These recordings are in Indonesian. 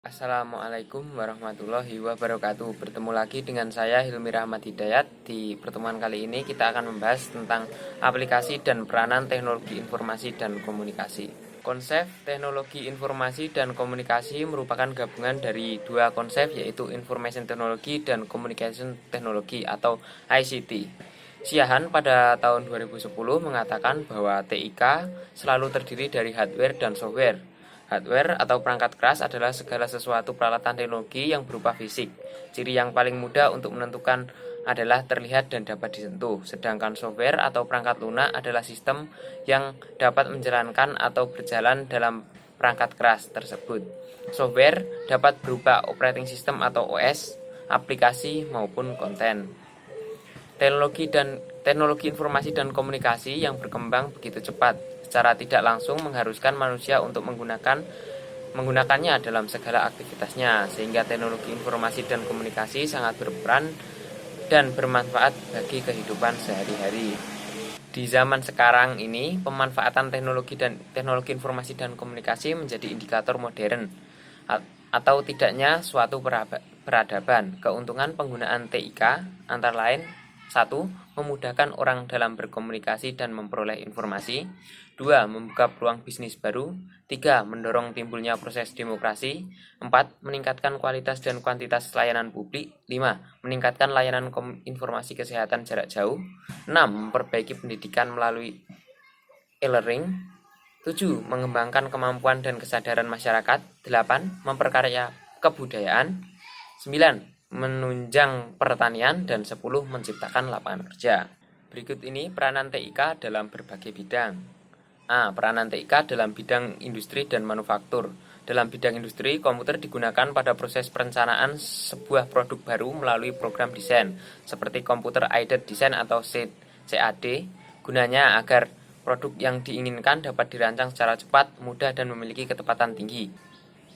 Assalamualaikum warahmatullahi wabarakatuh. Bertemu lagi dengan saya Hilmi Rahmat Hidayat. Di pertemuan kali ini kita akan membahas tentang aplikasi dan peranan teknologi informasi dan komunikasi. Konsep teknologi informasi dan komunikasi merupakan gabungan dari dua konsep, yaitu Information Technology dan Communication Technology atau ICT. Siahan pada tahun 2010 mengatakan bahwa TIK selalu terdiri dari hardware dan software. Hardware atau perangkat keras adalah segala sesuatu peralatan teknologi yang berupa fisik. Ciri yang paling mudah untuk menentukan adalah terlihat dan dapat disentuh. Sedangkan software atau perangkat lunak adalah sistem yang dapat menjalankan atau berjalan dalam perangkat keras tersebut. Software dapat berupa operating system atau OS, aplikasi maupun konten. Teknologi informasi dan komunikasi yang berkembang begitu cepat, secara tidak langsung mengharuskan manusia untuk menggunakannya dalam segala aktivitasnya, sehingga teknologi informasi dan komunikasi sangat berperan dan bermanfaat bagi kehidupan sehari-hari. Di zaman sekarang ini, pemanfaatan teknologi informasi dan komunikasi menjadi indikator modern atau tidaknya suatu peradaban. Keuntungan penggunaan TIK antara lain: 1. Memudahkan orang dalam berkomunikasi dan memperoleh informasi. 2. Membuka peluang bisnis baru. 3. Mendorong timbulnya proses demokrasi. 4. Meningkatkan kualitas dan kuantitas layanan publik. 5. Meningkatkan layanan informasi kesehatan jarak jauh. 6. Memperbaiki pendidikan melalui e-learning. 7. Mengembangkan kemampuan dan kesadaran masyarakat. 8. Memperkaya kebudayaan. 9. Menunjang pertanian, dan 10. Menciptakan lapangan kerja. Berikut ini peranan TIK dalam berbagai bidang. A. Peranan TIK dalam bidang industri dan manufaktur. Dalam bidang industri, komputer digunakan pada proses perencanaan sebuah produk baru melalui program desain, seperti Computer Aided Design atau CAD. Gunanya agar produk yang diinginkan dapat dirancang secara cepat, mudah, dan memiliki ketepatan tinggi.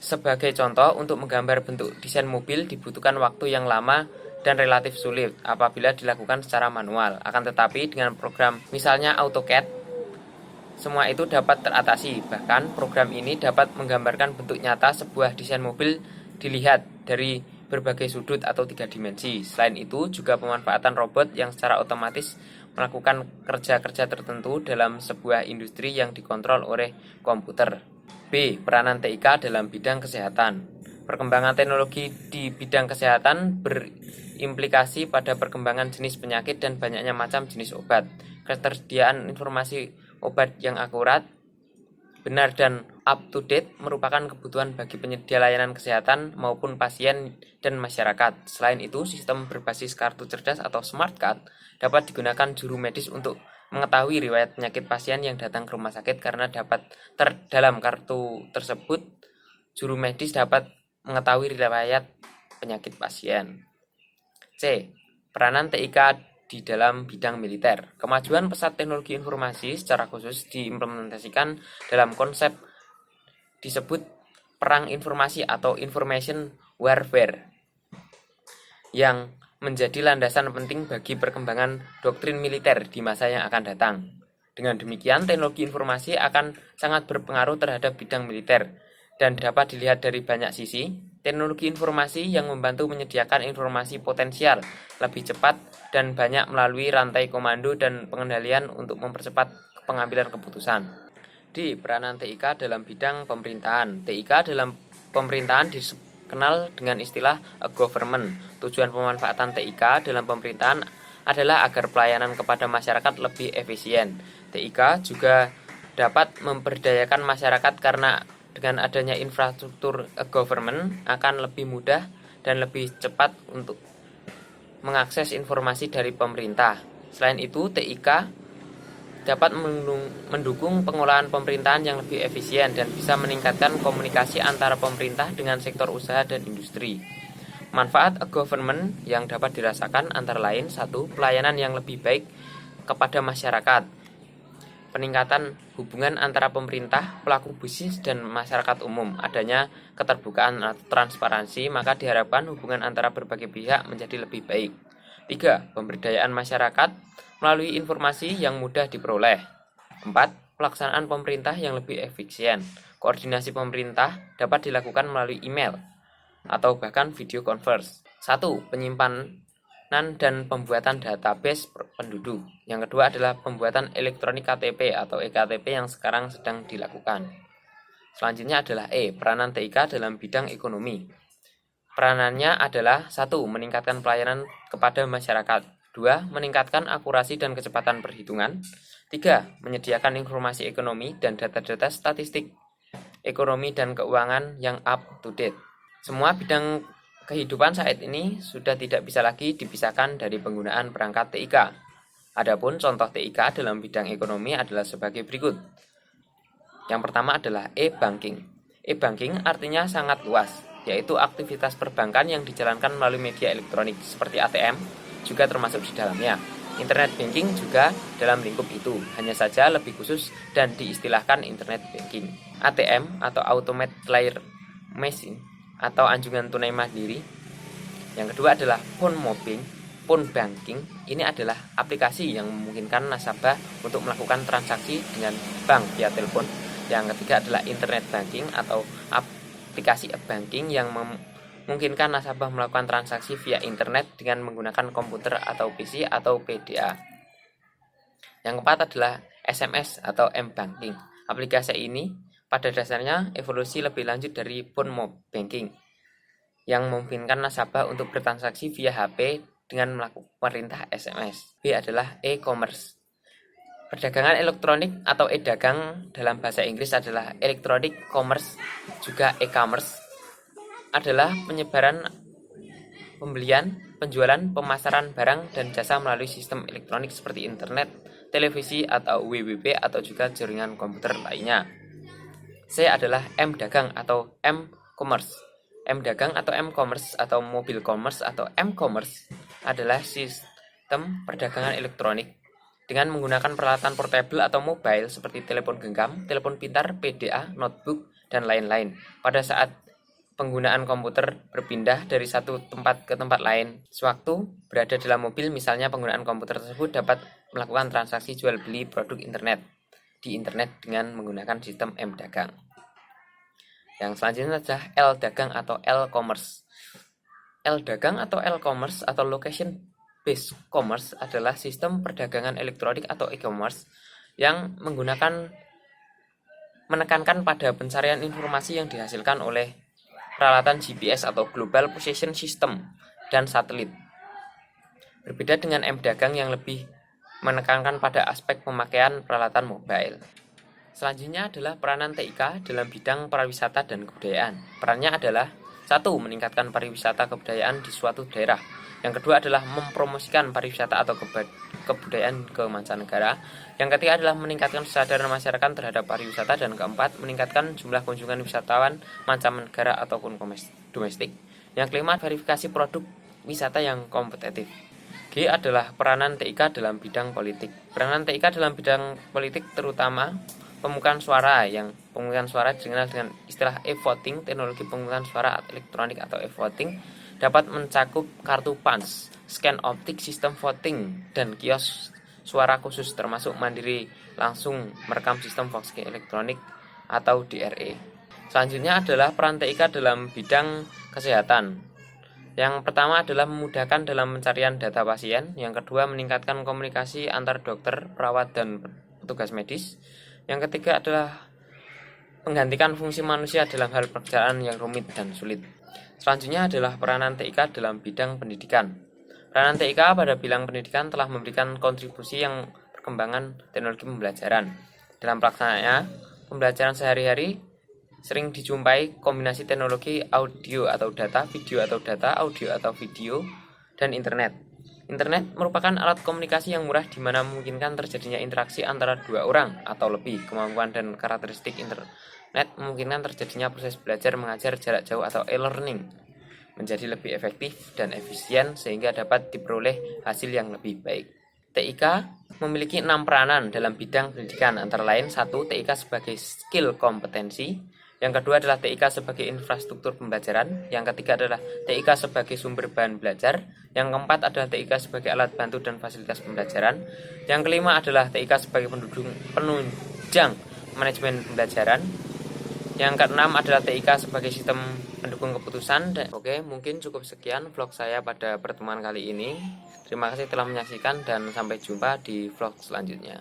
Sebagai contoh, untuk menggambar bentuk desain mobil dibutuhkan waktu yang lama dan relatif sulit apabila dilakukan secara manual. Akan tetapi dengan program misalnya AutoCAD, semua itu dapat teratasi. Bahkan program ini dapat menggambarkan bentuk nyata sebuah desain mobil dilihat dari berbagai sudut atau 3 dimensi. Selain itu, juga pemanfaatan robot yang secara otomatis melakukan kerja-kerja tertentu dalam sebuah industri yang dikontrol oleh komputer. B. Peranan TIK dalam bidang kesehatan. Perkembangan teknologi di bidang kesehatan berimplikasi pada perkembangan jenis penyakit dan banyaknya macam jenis obat. Ketersediaan informasi obat yang akurat, benar, dan up-to-date merupakan kebutuhan bagi penyedia layanan kesehatan maupun pasien dan masyarakat. Selain itu, sistem berbasis kartu cerdas atau smart card dapat digunakan juru medis untuk mengetahui riwayat penyakit pasien yang datang ke rumah sakit, karena dalam kartu tersebut juru medis dapat mengetahui riwayat penyakit pasien. C. Peranan TIK di dalam bidang militer. Kemajuan pesat teknologi informasi secara khusus diimplementasikan dalam konsep disebut perang informasi atau information warfare, yang menjadi landasan penting bagi perkembangan doktrin militer di masa yang akan datang. Dengan demikian, teknologi informasi akan sangat berpengaruh terhadap bidang militer dan dapat dilihat dari banyak sisi. Teknologi informasi yang membantu menyediakan informasi potensial lebih cepat dan banyak melalui rantai komando dan pengendalian untuk mempercepat pengambilan keputusan. D. Peranan TIK dalam bidang pemerintahan. TIK dalam pemerintahan dikenal dengan istilah government. Tujuan pemanfaatan TIK dalam pemerintahan adalah agar pelayanan kepada masyarakat lebih efisien. TIK juga dapat memberdayakan masyarakat karena dengan adanya infrastruktur government akan lebih mudah dan lebih cepat untuk mengakses informasi dari pemerintah. Selain itu, TIK dapat mendukung pengolahan pemerintahan yang lebih efisien dan bisa meningkatkan komunikasi antara pemerintah dengan sektor usaha dan industri. Manfaat government yang dapat dirasakan antara lain: 1. Pelayanan yang lebih baik kepada masyarakat. Peningkatan hubungan antara pemerintah, pelaku bisnis, dan masyarakat umum. Adanya keterbukaan atau transparansi, maka diharapkan hubungan antara berbagai pihak menjadi lebih baik. 3. Pemberdayaan masyarakat melalui informasi yang mudah diperoleh. 4. Pelaksanaan pemerintah yang lebih efisien. Koordinasi pemerintah dapat dilakukan melalui email, atau bahkan video conference. 1. Penyimpanan dan pembuatan database penduduk. Yang kedua adalah pembuatan elektronik KTP atau EKTP yang sekarang sedang dilakukan. Selanjutnya adalah peranan TIK dalam bidang ekonomi. Peranannya adalah 1. Meningkatkan pelayanan kepada masyarakat. 2. Meningkatkan akurasi dan kecepatan perhitungan. 3. Menyediakan informasi ekonomi dan data-data statistik ekonomi dan keuangan yang up to date. Semua bidang kehidupan saat ini sudah tidak bisa lagi dipisahkan dari penggunaan perangkat TIK. Adapun contoh TIK dalam bidang ekonomi adalah sebagai berikut. Yang pertama adalah e-banking. E-banking artinya sangat luas, yaitu aktivitas perbankan yang dijalankan melalui media elektronik seperti ATM juga termasuk di dalamnya. Internet banking juga dalam lingkup itu, hanya saja lebih khusus dan diistilahkan internet banking. ATM atau Automated Teller Machine atau anjungan tunai mandiri. Yang kedua adalah phone banking. Ini adalah aplikasi yang memungkinkan nasabah untuk melakukan transaksi dengan bank via telepon. Yang ketiga adalah internet banking atau aplikasi banking yang memungkinkan nasabah melakukan transaksi via internet dengan menggunakan komputer atau PC atau PDA. Yang keempat adalah SMS atau M-banking. Aplikasi ini pada dasarnya evolusi lebih lanjut dari phone banking yang memungkinkan nasabah untuk bertransaksi via HP dengan melakukan perintah SMS. B adalah e-commerce. Perdagangan elektronik atau e-dagang dalam bahasa Inggris adalah electronic commerce, juga e-commerce, adalah penyebaran, pembelian, penjualan, pemasaran barang dan jasa melalui sistem elektronik seperti internet, televisi atau WWP atau juga jaringan komputer lainnya. C adalah M-dagang atau M-commerce. M-dagang atau M-commerce atau mobile commerce atau M-commerce adalah sistem perdagangan elektronik dengan menggunakan peralatan portable atau mobile seperti telepon genggam, telepon pintar, PDA, notebook, dan lain-lain. Pada saat penggunaan komputer berpindah dari satu tempat ke tempat lain, sewaktu berada dalam mobil, misalnya penggunaan komputer tersebut dapat melakukan transaksi jual beli produk di internet dengan menggunakan sistem M-dagang. Yang selanjutnya adalah L-dagang atau L-commerce. L-dagang atau L-commerce atau location based commerce adalah sistem perdagangan elektronik atau e-commerce yang menekankan pada pencarian informasi yang dihasilkan oleh peralatan GPS atau Global Position System dan satelit. Berbeda dengan M-dagang yang lebih menekankan pada aspek pemakaian peralatan mobile. Selanjutnya adalah peranan TIK dalam bidang pariwisata dan kebudayaan. Perannya adalah 1. Meningkatkan pariwisata kebudayaan di suatu daerah. Yang kedua adalah mempromosikan pariwisata atau kebudayaan ke mancanegara. Yang ketiga adalah meningkatkan kesadaran masyarakat terhadap pariwisata. Dan keempat, meningkatkan jumlah kunjungan wisatawan mancanegara ataupun domestik. Yang kelima, verifikasi produk wisata yang kompetitif. G adalah peranan TIK dalam bidang politik. Peranan TIK dalam bidang politik terutama pemungutan suara, yang pemungutan suara dikenal dengan istilah e-voting. Teknologi pemungutan suara elektronik atau e-voting dapat mencakup kartu punch, scan optik, sistem voting, dan kios suara khusus termasuk mandiri langsung merekam sistem voting elektronik atau DRE. Selanjutnya adalah peran TIK dalam bidang kesehatan. Yang pertama adalah memudahkan dalam pencarian data pasien. Yang kedua, meningkatkan komunikasi antar dokter, perawat, dan petugas medis. Yang ketiga adalah menggantikan fungsi manusia dalam hal pekerjaan yang rumit dan sulit. Selanjutnya adalah peranan TIK dalam bidang pendidikan. Peranan TIK pada bidang pendidikan telah memberikan kontribusi yang perkembangan teknologi pembelajaran. Dalam pelaksanaannya, pembelajaran sehari-hari sering dijumpai kombinasi teknologi audio atau data, video atau data, audio atau video, dan internet. Internet merupakan alat komunikasi yang murah di mana memungkinkan terjadinya interaksi antara dua orang atau lebih. Kemampuan dan karakteristik internet memungkinkan terjadinya proses belajar mengajar jarak jauh atau e-learning menjadi lebih efektif dan efisien sehingga dapat diperoleh hasil yang lebih baik. TIK memiliki 6 peranan dalam bidang pendidikan, antara lain 1. TIK sebagai skill kompetensi. Yang kedua adalah TIK sebagai infrastruktur pembelajaran. Yang ketiga adalah TIK sebagai sumber bahan belajar. Yang keempat adalah TIK sebagai alat bantu dan fasilitas pembelajaran. Yang kelima adalah TIK sebagai penunjang manajemen pembelajaran. Yang keenam adalah TIK sebagai sistem pendukung keputusan. Oke, mungkin cukup sekian vlog saya pada pertemuan kali ini. Terima kasih telah menyaksikan dan sampai jumpa di vlog selanjutnya.